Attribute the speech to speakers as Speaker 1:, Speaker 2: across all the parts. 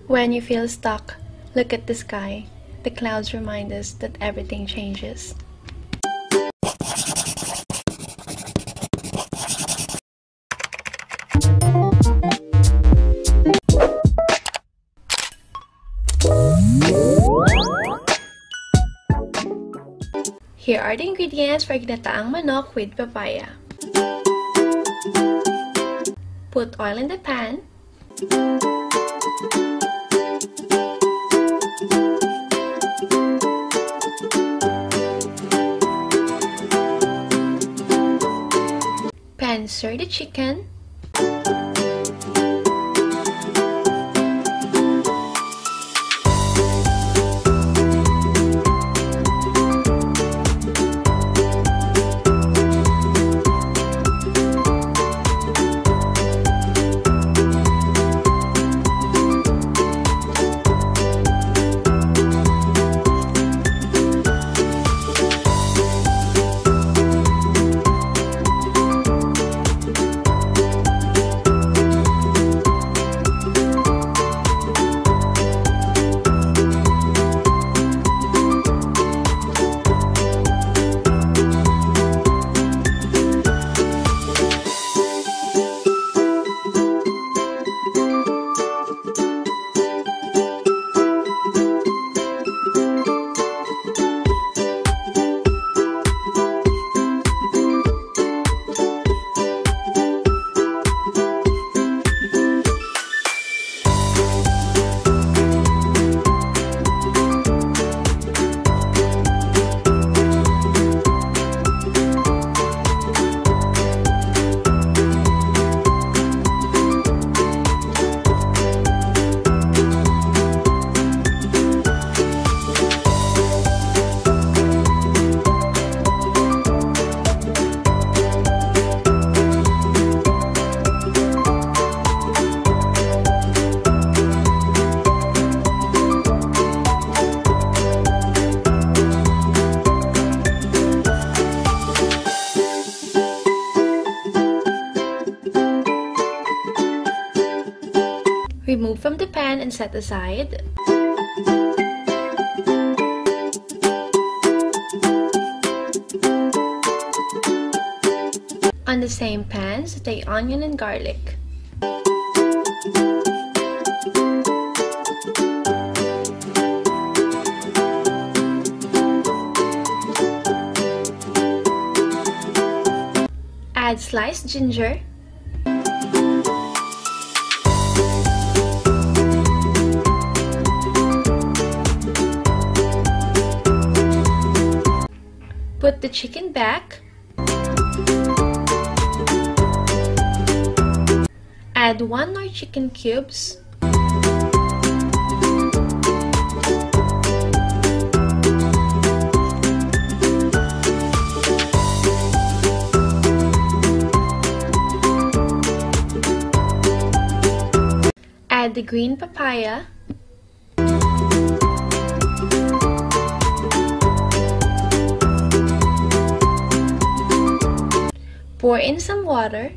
Speaker 1: When you feel stuck, look at the sky. The clouds remind us that everything changes. Here are the ingredients for ginataang manok with papaya. Put oil in the pan. Pan-sear the chicken. Remove from the pan and set aside. On the same pan, saute onion and garlic. Add sliced ginger. Put the chicken back. Add 1 more chicken cubes. Add the green papaya. Pour in some water.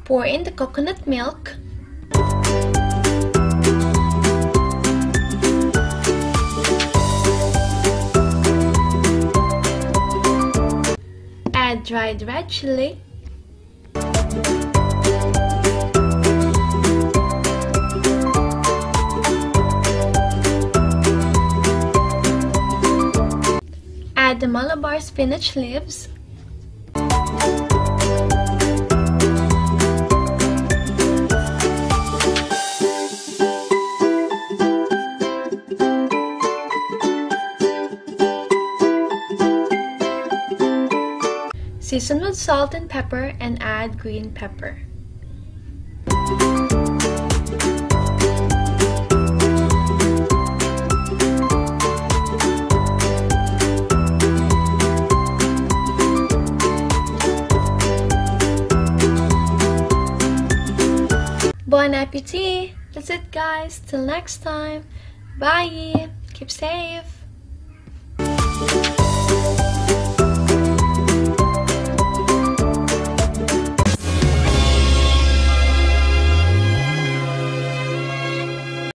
Speaker 1: Pour in the coconut milk. Add dried red chili. Add the Malabar spinach leaves. Season with salt and pepper and add green pepper. Bon appetit! That's it, guys. Till next time. Bye! Keep safe!